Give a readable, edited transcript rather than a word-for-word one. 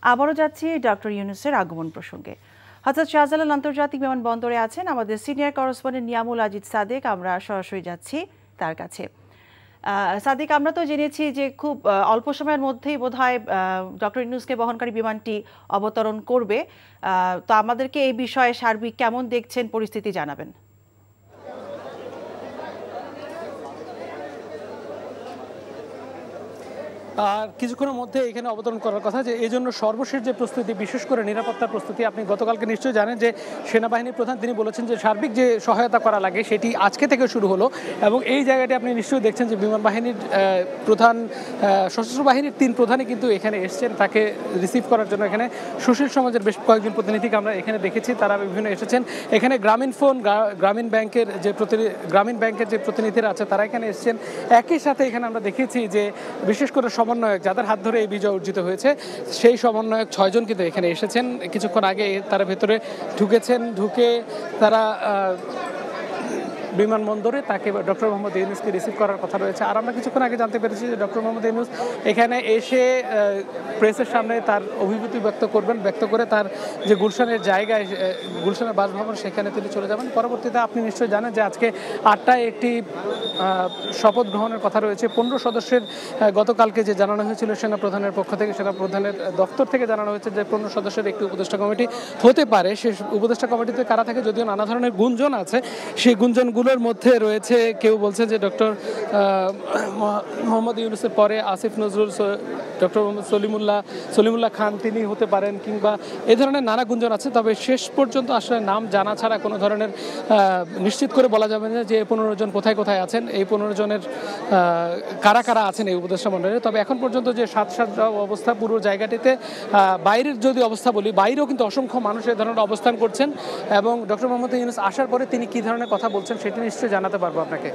আবারও যাচ্ছি ডক্টর ইউনূসের আগমন প্রসঙ্গে। হযরত শাহজালাল আন্তর্জাতিক বিমানবন্দরে আছেন আমাদের সিনিয়র করেসপন্ডেন্ট নিয়ামুল আজিজ সাদেক। আমরা সরাসরি যাচ্ছি তার কাছে। সাদেক, আমরা তো জেনেছি যে খুব অল্প সময়ের মধ্যেই বোধহয় ডক্টর ইউনূসকে বহনকারী বিমানটি অবতরণ করবে। তো আমাদেরকে এই বিষয়ে সার্বিক কেমন দেখছেন পরিস্থিতি জানাবেন। আর কিছুক্ষণের মধ্যে এখানে অবতরণ করার কথা, যে এই জন্য সর্বশেষ যে প্রস্তুতি, বিশেষ করে নিরাপত্তার প্রস্তুতি, আপনি গতকালকে নিশ্চয়ই জানেন যে সেনাবাহিনীর প্রধান তিনি বলেছেন যে সার্বিক যে সহায়তা করা লাগে সেটি আজকে থেকে শুরু হলো। এবং এই জায়গাটি আপনি নিশ্চয়ই দেখছেন যে বিমান বাহিনীর প্রধান, সশস্ত্র বাহিনীর 3 প্রধানই কিন্তু এখানে এসেছেন তাকে রিসিভ করার জন্য। এখানে সুশীল সমাজের বেশ কয়েকজন প্রতিনিধিকে আমরা এখানে দেখেছি, তারা বিভিন্ন এসেছেন। এখানে গ্রামীণ ব্যাংকের যে প্রতিনিধিরা আছে তারা এখানে এসেছেন। একই সাথে এখানে আমরা দেখেছি যে বিশেষ করে সমন্বয়ক যাদের হাত ধরে এই বিজয় অর্জিত হয়েছে, সেই সমন্বয়ক 6 জন কিন্তু এখানে এসেছেন। কিছুক্ষণ আগে তারা ভেতরে ঢুকেছেন, ঢুকে তারা বিমানবন্দরে তাকে ডক্টর মোহাম্মদ ইউনূসকে রিসিভ করার কথা রয়েছে। আর আমরা কিছুক্ষণ আগে জানতে পেরেছি যে ডক্টর মোহাম্মদ ইউনূস এখানে এসে প্রেসের সামনে তার অভিভূতি ব্যক্ত করে তার যে গুলশানের জায়গায়, গুলশানের বাসভবন, সেখানে তিনি চলে যাবেন। পরবর্তীতে আপনি নিশ্চয়ই জানেন যে আজকে 8টায় একটি শপথ গ্রহণের কথা রয়েছে। 15 সদস্যের গতকালকে যে জানানো হয়েছিল সেনাপ্রধানের পক্ষ থেকে, সেনাপ্রধানের দপ্তর থেকে জানানো হয়েছে যে 15 সদস্যের একটি উপদেষ্টা কমিটি হতে পারে। সেই উপদেষ্টা কমিটিতে কারা থাকে যদিও নানা ধরনের গুঞ্জন আছে। সেই গুঞ্জনগুলোর মধ্যে রয়েছে, কেউ বলছে যে ডক্টর মোহাম্মদ ইউনূসের পরে আসিফ নজরুল, ডক্টর মোহাম্মদ সলিমুল্লাহ খান তিনি হতে পারেন, কিংবা এই ধরনের নানা গুঞ্জন আছে। তবে শেষ পর্যন্ত আসলে নাম জানা ছাড়া কোনো ধরনের নিশ্চিত করে বলা যাবে না যে 15 জন কোথায় কোথায় আছেন, এই 15 জনের কারা কারা আছেন এই উপদেষ্টা মণ্ডলে। তবে এখন পর্যন্ত যে সাত অবস্থা পুরো জায়গাটিতে, বাইরের যদি অবস্থা বলি, বাইরেও কিন্তু অসংখ্য মানুষ এই ধরনের অবস্থান করছেন। এবং ডক্টর মোহাম্মদ ইউনূস আসার পরে তিনি কী ধরনের কথা বলছেন সেটি নিশ্চয়ই জানাতে পারবো আপনাকে।